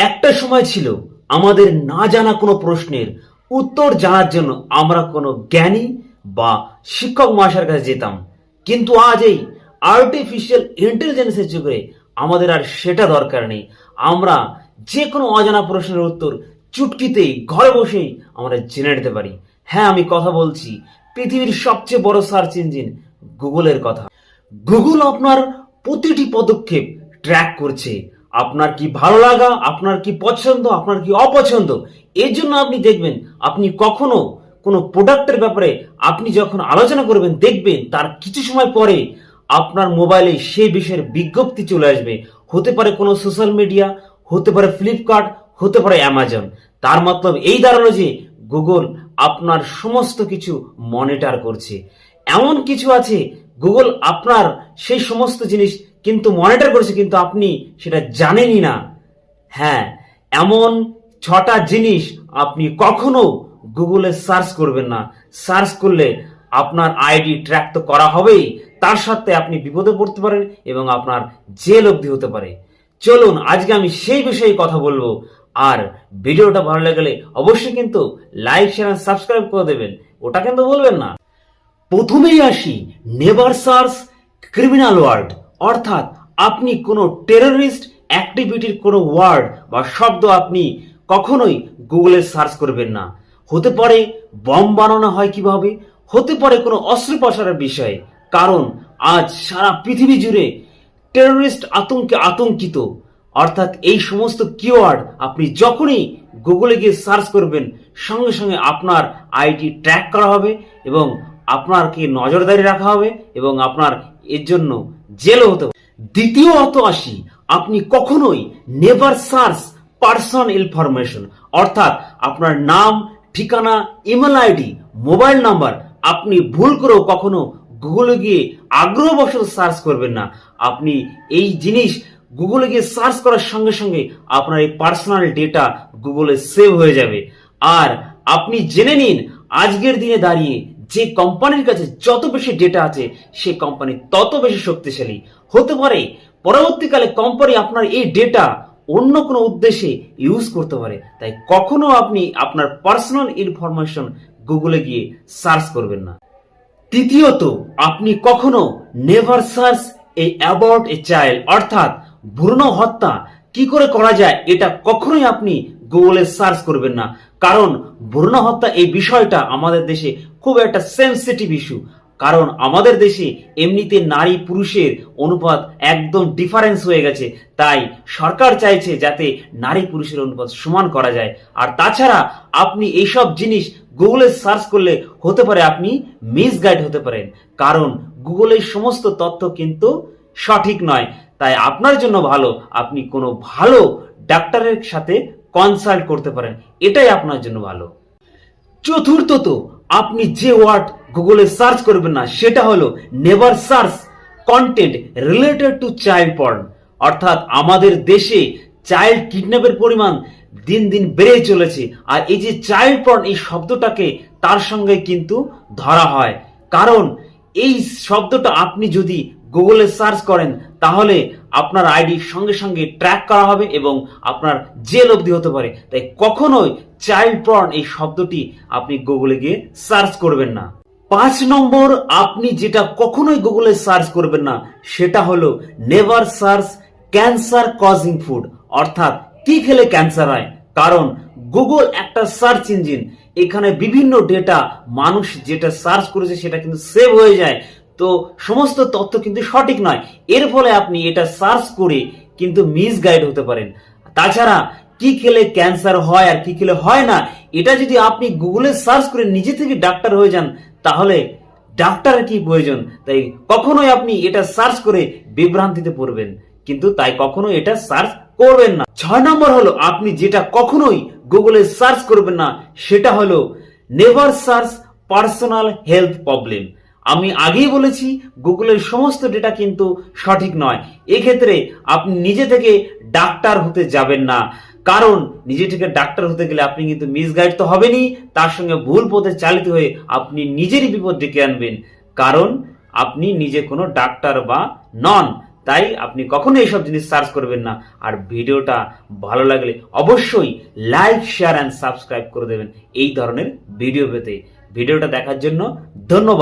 একটা সময় ছিল আমাদের না জানা কোনো প্রশ্নের উত্তর জানার জন্য আমরা কোনো জ্ঞানী বা শিক্ষক মহাশয়ের কাছে যেতাম, কিন্তু আজ এই আর্টিফিশিয়াল ইন্টেলিজেন্সের যুগে আমাদের আর সেটা দরকার নেই। আমরা যে কোনো অজানা প্রশ্নের উত্তর চুটকিতেই ঘরে বসেই আমরা জেনে নিতে পারি। হ্যাঁ, আমি কথা বলছি পৃথিবীর সবচেয়ে বড় সার্চ ইঞ্জিন গুগলের কথা। গুগল আপনার প্রতিটি পদক্ষেপ ট্র্যাক করছে। আপনার কি ভালো লাগা, আপনার কি পছন্দ, আপনার কি অপছন্দ, এর জন্য আপনি দেখবেন আপনি কখনো কোনো প্রোডাক্টের ব্যাপারে আপনি যখন আলোচনা করবেন দেখবেন তার কিছু সময় পরে আপনার মোবাইলে সেই বিষয়ের বিজ্ঞপ্তি চলে আসবে। হতে পারে কোনো সোশ্যাল মিডিয়া, হতে পারে ফ্লিপকার্ট, হতে পারে অ্যামাজন। তার মতলব এই দাঁড়ালো যে গুগল আপনার সমস্ত কিছু মনিটর করছে। এমন কিছু আছে গুগল আপনার সেই সমস্ত জিনিস কিন্তু মনিটর করছে, কিন্তু আপনি সেটা জানেনই না। হ্যাঁ, এমন 6টা জিনিস আপনি কখনো গুগলে সার্চ করবেন না। সার্চ করলে আপনার আইডি ট্র্যাক তো করা হবেই, তার সাথে আপনি বিপদে পড়তে পারেন এবং আপনার জেল অবধি হতে পারে। চলুন আজকে আমি সেই বিষয়ে কথা বলবো। আর ভিডিওটা ভালো লাগলে অবশ্যই কিন্তু লাইক, শেয়ার, সাবস্ক্রাইব করে দেবেন, ওটা কিন্তু বলবেন না। প্রথমেই আসি নেভার সার্চ ক্রিমিনাল ওয়ার্ড, অর্থাৎ আপনি কোনো টেররিস্ট অ্যাক্টিভিটির কোনো ওয়ার্ড বা শব্দ আপনি কখনোই গুগলে সার্চ করবেন না। হতে পারে বম বানানো হয় কিভাবে, হতে পারে কোনো অস্ত্রোপচারের বিষয়ে, কারণ আজ সারা পৃথিবী জুড়ে টেররিস্ট আতঙ্কে আতঙ্কিত। অর্থাৎ এই সমস্ত কিওয়ার্ড আপনি যখনই গুগলে গিয়ে সার্চ করবেন সঙ্গে সঙ্গে আপনার আইডি ট্র্যাক করা হবে এবং আপনাকে নজরদারি রাখা হবে এবং আপনার এর জন্য জেলও হতে পারে। দ্বিতীয়ত আসি, আপনি কখনোই নেভার সার্চ পার্সোনাল ইনফরমেশন, অর্থাৎ আপনার নাম, ঠিকানা, ইমেল আইডি, মোবাইল নাম্বার আপনি ভুল করেও কখনো গুগলে গিয়ে আগ্রহবশত সার্চ করবেন না। আপনি এই জিনিস গুগলে গিয়ে সার্চ করার সঙ্গে সঙ্গে আপনার এই পার্সোনাল ডেটা গুগলে সেভ হয়ে যাবে। আর আপনি জেনে নিন আজকের দিনে দাঁড়িয়ে যে কোম্পানির কাছে যত বেশি ডেটা আছে সে কোম্পানি তত বেশি শক্তিশালী হতে পারে। পরবর্তীকালে কোম্পানি আপনার এই ডেটা অন্য কোনো উদ্দেশ্যে ইউজ করতে পারে। তাই কখনো আপনি আপনার পার্সোনাল ইনফরমেশন গুগলে গিয়ে সার্চ করবেন না। তৃতীয়ত, আপনি কখনো never search A about a child, অর্থাৎ ভ্রূণ হত্যা কি করে করা যায় এটা কখনোই আপনি গুগলে সার্চ করবেন না। কারণ ভ্রূণ হত্যা এই বিষয়টা আমাদের দেশে খুব একটা সেনসিটিভ ইস্যু। কারণ আমাদের দেশে এমনিতে নারী পুরুষের অনুপাত একদম ডিফারেন্স হয়ে গেছে। তাই সরকার চাইছে যাতে নারী পুরুষের অনুপাত সমান করা যায়। আর তাছাড়া আপনি এইসব জিনিস গুগলে সার্চ করলে হতে পারে আপনি মিসগাইড হতে পারেন, কারণ গুগলের সমস্ত তথ্য কিন্তু সঠিক নয়। তাই আপনার জন্য ভালো আপনি কোনো ভালো ডাক্তারের সাথে কনসাল্ট করতে পারেন, এটাই আপনার জন্য ভালো। চতুর্থত, আপনি যে ওয়ার্ড গুগলে সার্চ করবেন না সেটা হলো never search content related to child porn, অর্থাৎ আমাদের দেশে চাইল্ড কিডন্যাপের পরিমাণ দিন দিন বেড়ে চলেছে। আর এই যে চাইল্ড পর্ন এই শব্দটাকে তার সঙ্গে কিন্তু ধরা হয়, কারণ এই শব্দটা আপনি যদি গুগলে সার্চ করেন তাহলে আপনার আইডি সঙ্গে সঙ্গে ট্র্যাক করা হবে এবং আপনার জেল অবধি হতে পারে। তাই কখনোই চাইল্ড পর্ন এই শব্দটি আপনি গুগলে গিয়ে সার্চ করবেন না। 5 নম্বর, আপনি যেটা কখনোই গুগলে সার্চ করবেন না সেটা হলো never search cancer causing food, অর্থাৎ কি খেলে ক্যান্সার হয়। কারণ গুগল একটা সার্চ ইঞ্জিন, এখানে বিভিন্ন ডেটা মানুষ যেটা সার্চ করেছে সেটা কিন্তু সেভ হয়ে যায়। তো সমস্ত তথ্য কিন্তু সঠিক নয়, এর ফলে আপনি এটা সার্চ করে কিন্তু মিসগাইড হতে পারেন। তাছাড়া কি খেলে ক্যান্সার হয় আর কি খেলে হয় না এটা যদি আপনি গুগলে সার্চ করে নিজে থেকে ডাক্তার হয়ে যান তাহলে ডাক্তারের কি প্রয়োজন। তাই কখনোই আপনি এটা সার্চ করে বিভ্রান্তিতে পড়বেন, কিন্তু তাই কখনো এটা সার্চ করবেন না। 6 নম্বর হলো আপনি যেটা কখনোই গুগলে সার্চ করবেন না সেটা হলো never search personal health problem. আমি আগেই বলেছি গুগলের সমস্ত ডেটা কিন্তু সঠিক নয়। এক্ষেত্রে আপনি নিজে থেকে ডাক্তার হতে যাবেন না, কারণ নিজে থেকে ডাক্তার হতে গেলে আপনি কিন্তু মিসগাইড তো হবেনই, তার সঙ্গে ভুল পথে চালিত হয়ে আপনি নিজেরই বিপদ ডেকে আনবেন, কারণ আপনি নিজে কোনো ডাক্তার বা নন। তাই আপনি কখনো এইসব জিনিস সার্চ করবেন না। আর ভিডিওটা ভালো লাগলে অবশ্যই লাইক, শেয়ার অ্যান্ড সাবস্ক্রাইব করে দেবেন এই ধরনের ভিডিও পেতে। ভিডিওটা দেখার জন্য ধন্যবাদ।